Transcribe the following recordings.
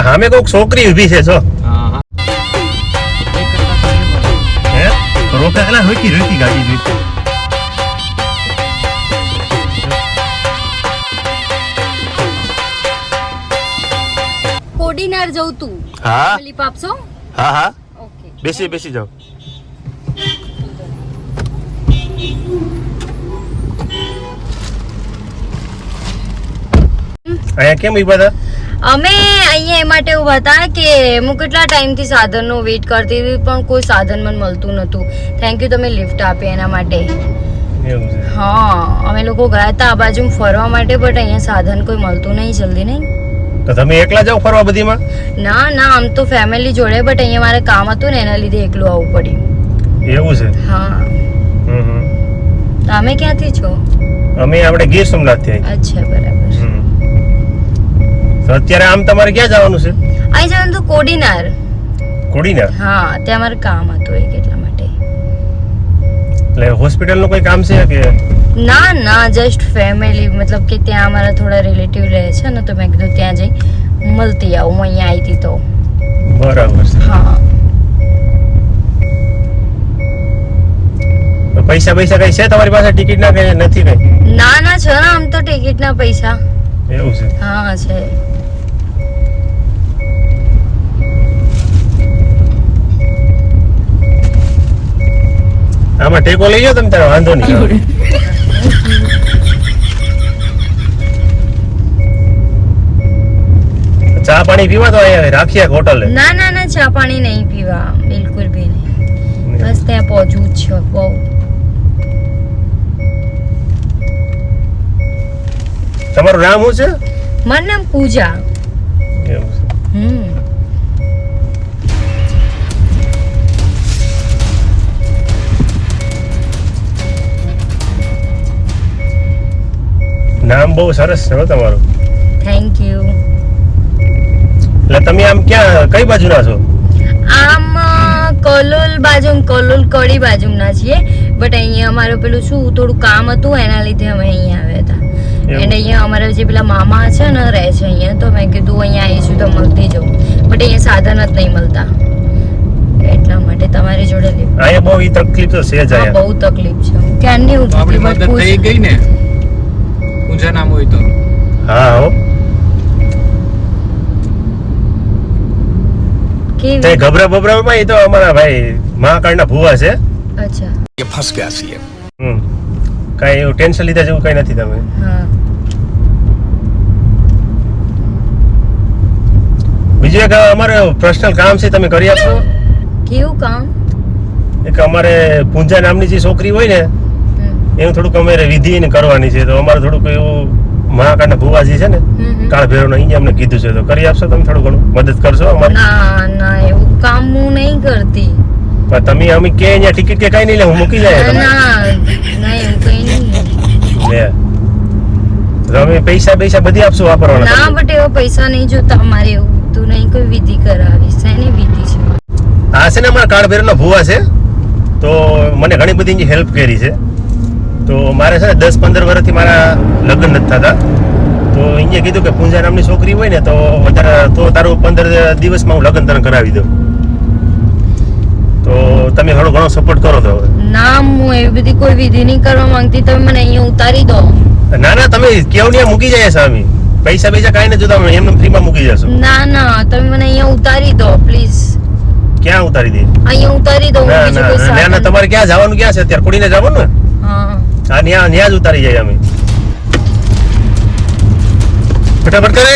સામે કોઈક છોકરી ઊભી છે જો હે રોકા એલા રોકી ગાડી જોઈ કોડીનાર જવું તું હા લીપ આપશો હા ઓકે બેસી જાઓ અહીંયા કેમ ઊભા હતા અમે અહીંયા એ માટે ઉભા હતા કે હું કેટલા ટાઈમથી સાધનનો વેઇટ કરતી હતી પણ કોઈ સાધન મને મળતું નહોતું. થેન્ક યુ તમે લિફ્ટ આપી એના માટે. એવું છે હા અમે લોકો ગયા હતા આ બાજુ ફરવા માટે બટ અહીંયા સાધન કોઈ મળતું નહીં જલ્દી નહીં. તો તમે એકલા જાઓ ફરવા બધીમાં ના આમ તો ફેમિલી જોડે બટ અહીંયા મારે કામ હતું ને એના લીધે એકલું આવવું પડ્યું. એવું છે હા તમે ક્યાંથી છો? અમે આપણે ગીર સોમનાથ થી અચ્છા બરાબર. તો અત્યારે આમ તમારે ક્યાં જવાનું છે? અહીં જવાનું તો કોડીનાર. કોડીનાર? હા ત્યાં મારે કામ હતું એક એટલા માટે. એટલે હોસ્પિટલ નું કોઈ કામ છે કે ના જસ્ટ ફેમિલી મતલબ કે ત્યાં અમારા થોડા રિલેટિવ રહે છે ને તો મેં કીધું ત્યાં જઈ મળતી આવું. હું અહીંયા આવી હતી તો બરાબર છે. હા પૈસા કઈ છે તમારી પાસે ટિકિટ ના કે નથી કઈ? ના છે ને આમ તો ટિકિટ ના પૈસા. એવું છે? હા છે. આમાં ટેકો લઈ જાઓ તમે તારે વાંધો નહીં. ચા પાણી પીવા તો અહીંયા રાખીએ હોટલે. ના ચા પાણી નહીં પીવા બિલકુલ બી નહીં. બસ ત્યાં પહોંચવું જ છે બહુ. તમારું નામ શું છે? મારું નામ પૂજા. એવું છે. નામ બહુ સરસ છે હો તમારું. Thank you. એટલે તમે આમ ક્યાં કઈ બાજુના છો? આમ કલોલ કડી બાજુના છીએ બટ અહીંયા અમારું પેલું શું થોડું કામ હતું એના લીધે અમે અહીંયા આવ્યા હતા. એન્ડ અહીંયા અમારા જે પેલા મામા છે ને રહે છે અહીંયા તો મેં કીધું અહીંયા આવીશું તો મળતી જાઉં બટ અહીંયા સાધન જ નહીં મળતા એટલા માટે તમારી જોડે અહીંયા બહુ તકલીફ તો છે જ. બહુ તકલીફ છે. ક્યારની હું આપણી મદદ થઈ ગઈ ને પૂજા નામ હોય તો. હા હો તે ગભરા બબરામાં એ તો અમારા ભાઈ મહાકાળના ભુવા છે. અચ્છા ये फंस गया सीएम. કઈ એવું ટેન્શન લીધા જેવું કઈ નથી. તમે હા બીજું એક અમારે પર્સનલ કામ છે તમે કરી આપશો? કેવું કામ? એક અમારે પૂંજા નામની જે છોકરી હોય ને એનું થોડુંક અમારે વિધિ ને કરવાની છે તો અમારે થોડુંક એવું મહાકાળના ભુવાજી છે ને કાળ ભૈરવનો અહીંયા અમને કીધું છે તો કરી આપશો તમે? થોડું ઘણું મદદ કરશો અમારી? ના એવું કામ હું નહીં કરતી. પણ તમે અમે કે અહીંયા ટિકિટ કે કઈ નહીં લે હું મૂકી જાય ના એવું કઈ નહીં લે તો અમે પૈસા બધી આપશું વાપરવાના. ના બટ એવા પૈસા નહીં જોતા અમારે એવું તું નહીં કોઈ વિધિ કરાવીશ. એની વિધિ છે આ છે ને અમારા કાળ ભૈરવના ભુવા છે તો મને ઘણી બધી હેલ્પ કરી છે તો મારે છે ને 10-15 વર્ષથી મારા લગ્ન નથી થતા તો અહીંયા કીધું કે પૂંજા નામની છોકરી હોય ને તો વધારે તો તારું 15 દિવસમાં હું લગ્ન તને કરાવી દઉં તો તમે થોડો ઘણો સપોર્ટ કરો તો. ના હું એવી બધી કોઈ વિધિ નહીં કરવા માંગતી. તમે મને અહીંયા ઉતારી દો. ના તમે કેવડિયા મૂકી જાય સ્વામી પૈસા કાંઈ નથી જોતા એમને ફ્રીમાં મૂકી જશો. ના તમે મને અહીંયા ઉતારી દો પ્લીઝ. ક્યાં ઉતારી દે? અહીંયા ઉતારી દો. ના તમારે ક્યાં જવાનું ક્યાં છે અત્યારે? કોડીને જવાનું ને? હા ત્યાં જ ઉતારી જાય અમે. ફટાફટ કરે.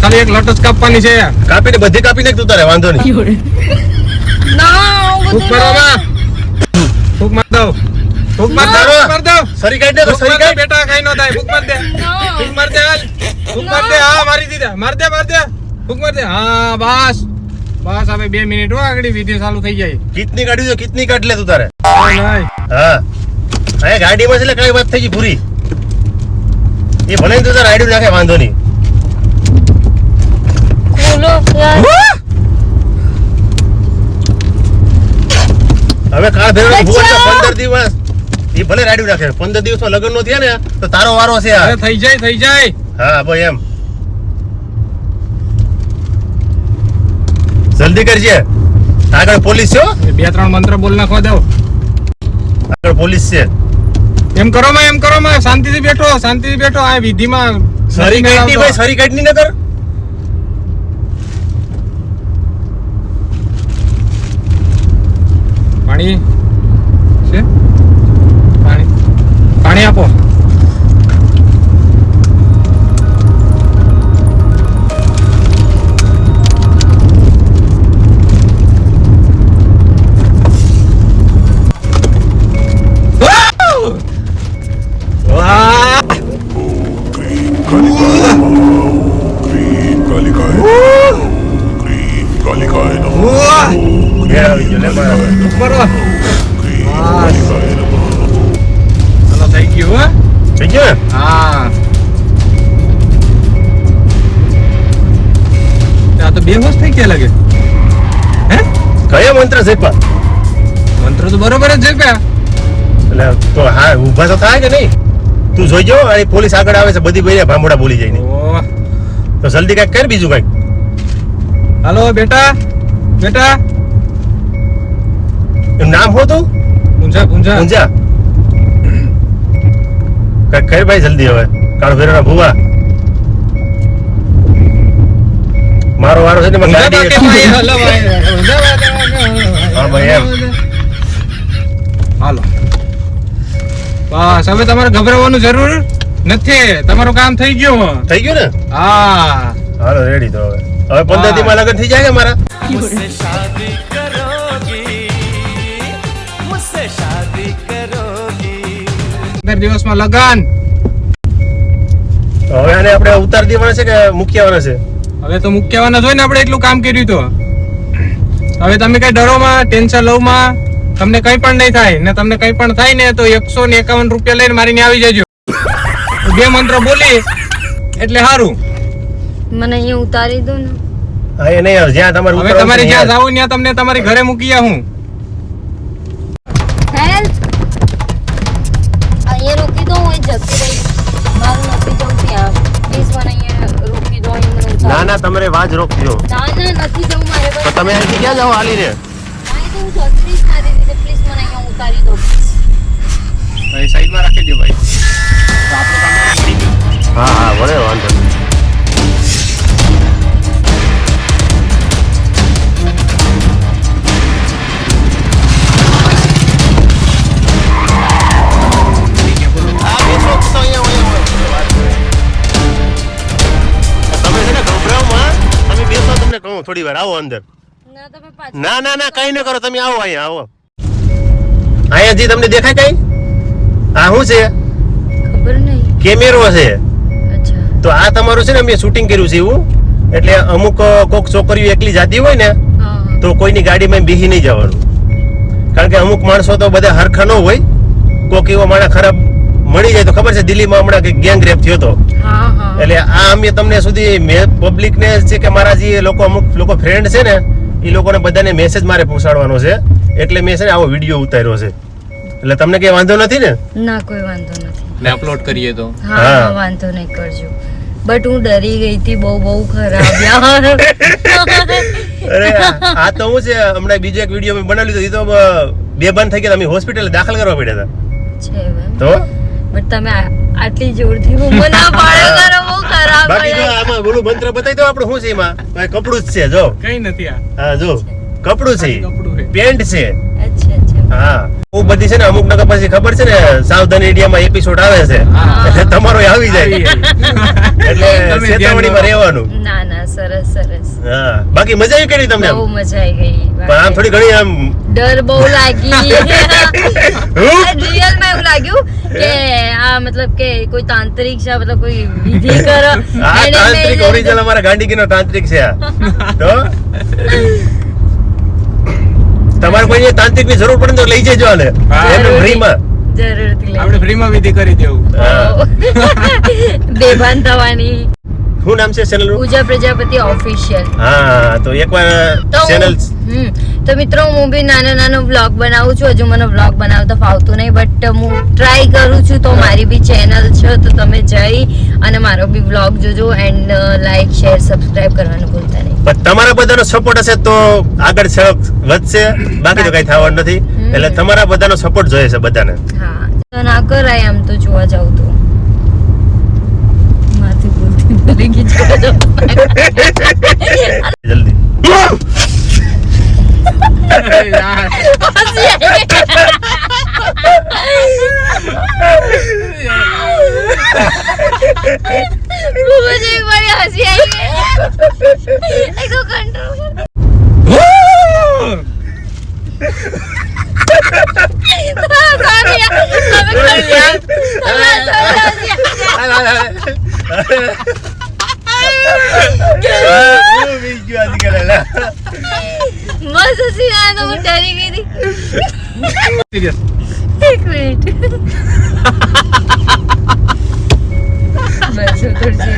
ખાલી એક લટસ કાપવાની છે. કાપીને બધી કાપી નાખ તું તારે વાંધો નહીં. ફૂક મારો બા. ફૂક માર દો. ફૂક માર દો. સરી કાઢ દે તો સરી કાઢ. બેટા કઈ નો થાય. ફૂક માર દે. ફૂક માર દે. ફૂક માર દે. હા મારી દીધા. માર દે. ફૂક માર દે. હા બસ હવે 2 મિનિટ હો આગળ વિડિયો ચાલુ થઈ જાય. કિતની કાઢી દો કિતની કાઢ લે તું તારે. નહીં હા અહીંયા ગાડીમાં છે એટલે કઈ વાત થઈ ગઈ પૂરી. એ ભલે તું તારે આઈડી નાખે વાંધો નહીં. બોલો યાર. હવે હવે કાળ ભેરવની ભૂવા તો 15 દિવસ ઈ ભલે રાડ્યું રાખે 15 દિવસમાં લગ્ન નો થયા ને તો તારો વારો છે આ. અરે થઈ જાય હા ભાઈ એમ જલ્દી કરજે. આગળ પોલીસ છે હો. 2-3 મંત્ર બોલ નાખવા દો. આગળ પોલીસ છે. એમ કરો માં શાંતિથી બેઠો આ વિધિમાં સરી કાઢની ભાઈ સરી કાઢની ન કર. પાણી છે પાણી આપો. ઘેર આવી ગયો લે મારા. બરોબર ચલો થઈ ગયું હો. થઈ ગયો ને? હા આ તો બેહોશ થઈ ગયા લાગે. હે કયો મંત્ર છે પણ? મંત્ર તો બરોબર જ છે કે એટલે તો હા ઊભા તો થાય કે નહીં? તું જોઈ જો આ પોલીસ આગળ આવે છે બધી ભાઈ ભાંભોડા બોલી જાય ને. ઓહ તો જલ્દી કઈક કર બીજું કઈક. હાલો બેટા એનું નામ હો તું? પૂંજા ઊંઝા. કઈક કર ભાઈ જલ્દી હવે. કાળ ભેરવના ભૂવા મારો વારો છે ને મેં ગાડી હા ભાઈ એમ. હાલો બસ હવે તમારે ગભરાવાનું જરૂર નથી. તમારું કામ થઈ ગયું. થઈ ગયું ને? હા હાલો રેડી તો હવે 15 દી માં લગન થઈ જાય કે મારા? मुझसे शादी करोगी मुझसे शादी करोगी 15 દિવસમાં લગન. હવે આને આપણે ઉતાર દેવાના છે કે મૂકી આવવાના છે? હવે તો મુખ્યવાના જોઈને આપણે એટલું કામ કર્યું તો હવે તમે કઈ ડરોમાં ટેન્શન લવમાં તમને કઈ પણ નહીં થાય ને તમને કઈ પણ થાય ને તો 151 રૂપિયા લઈને મારીને આવી જજો. 2 મંત્ર બોલી એટલે સારું. મને અહીંયા ઉતારી દો ને. હા એ નહીં આવે જ્યાં તમારે હવે ઉતારવાનું તમારે છે જ્યાં ત્યાં. જાવ ત્યાં તમને તમારી ઘરે મૂકી આવું. હેલ્પ અહીંયા રોકી દો હું જતી રહી મારું નથી જવું ત્યાં પ્લીઝ મને અહીંયા રોકી દો અહીં મને ઉતારી ના ના તમારે વાજ રોકી દો. ના નથી જવું મારે તો તમે અહીંથી ક્યાં જાઓ હાલીને? તો હું જતી રહીશ મારી રીતે પ્લીઝ મને અહીંયા ઉતારી દો ભાઈ સાઈડમાં રાખી દો ભાઈ. તો આપણું કામ થઈ ગયું. હા હા વળે વાંધો નહીં. તમે છે ને ગભરાવમાં તમે બેસો તમને કહું થોડી વાર આવો અંદર. ના તમે પાછા ના ના ના કઈ ન કરો તમે આવો અહીંયા આવો. અહીંયા જે તમને દેખાય કઈ આ શું છે? ખબર નહીં કેમેરો છે. અચ્છા તો આ તમારું છે ને મેં શૂટિંગ કર્યું છે એવું. એટલે અમુક કોક છોકરીઓ એકલી જાતી હોય ને હા તો કોઈની ગાડીમાં બેસી નહીં જવાનું. કારણ કે અમુક માણસો તો બધા હરખા ન હોય. કોક એવો માણસ ખરાબ મળી જાય તો ખબર છે દિલ્હીમાં હમણાં કે ગેંગ રેપ થયો હતો. હા હા એટલે આ અમે તમને સુધી પબ્લિક ને છે કે મારા જે લોકો અમુક લોકો ફ્રેન્ડ છે ને એ લોકોને બધાને મેસેજ મારે પહોંચાડવાનો છે એટલે મેં છે ને આવો વિડીયો ઉતાર્યો છે. એટલે તમને કઈ વાંધો નથી ને? ના કોઈ વાંધો નથી ને અપલોડ કરીએ તો હા હા. હા વાંધો નહીં કરજો બટ હું ડરી ગઈ હતી બહુ ખરાબ યાર અરે આ તો હું છે હમણાં બીજો એક વિડીયો મેં બનાવી લીધો. એ તો બેભાન થઈ ગયા. અમે હોસ્પિટલ દાખલ કરવા પડ્યા છે એમ. હતા. તો બટ તમે આટલી જોરથી હું ના પાડો કરો બહુ ખરાબ બાકી જો આમાં બોલું મંત્ર બતાવી દો આપણે શું છે એમાં કપડું જ છે જો. કઈ નથી આ હા જો કપડું છે કપડું છે. પેન્ટ છે. અચ્છા હા બહુ બધી છે ને અમુક નગર પછી ખબર છે ને સાવધાન ઇન્ડિયામાં એપિસોડ આવે છે હા. એટલે તમારો આવી જાય એટલે તમે ચેતવણીમાં રહેવાનું. ના ના સરસ હા બાકી મજા આવી કરી તમને? બહુ મજા આવી ગઈ પણ આમ થોડી ઘણી આમ ડર બહુ લાગી રિયલ માં એવું લાગ્યું કે આ મતલબ કે કોઈ તાંત્રિક છે મતલબ કોઈ વિધિ કરો આ તાંત્રિક ઓરિજિનલ અમારા ગાંડીકીનો તાંત્રિક છે આ. તો તમારે કોઈ તાંત્રિક ની જરૂર પડે તો લઈ જજો આને હા. એમને ફ્રીમાં. જરૂરથી લઈ આપણે ફ્રીમાં વિધિ કરી દેવું. હા. બેભાન થવાની શું નામ છે ચેનલ નું? પૂજા પ્રજાપતિ ઓફિશિયલ. હા, તો એકવાર તો ચેનલ તો મિત્રો હું બી નાનો વ્લોગ બનાવું છું. હજુ મને વ્લોગ બનાવતા ફાવતું નહીં, બટ હું ટ્રાય કરું છું. તો મારી બી ચેનલ છે, તો તમે જઈ અને મારો બી વ્લોગ જોજો એન્ડ લાઈક શેર સબસ્ક્રાઇબ કરવાનું ભૂલતા નહીં. પણ તમારા બધાનો સપોર્ટ હશે તો આગળ સડક વધશે, બાકી તો કઈ થવાનું નથી. એટલે તમારા બધાનો સપોર્ટ જોઈએ છે બધાને. હા, તો ના કરાય આમ તો જોવા જાવ તો માથી ભૂલતી ગઈ જોવા જાવ. જલ્દી मुझे एक बार हंसी आई है. एक तो कंट्रोल बस हंसी आया तो मैं डरी गई थी. एक मिनट बस उधर से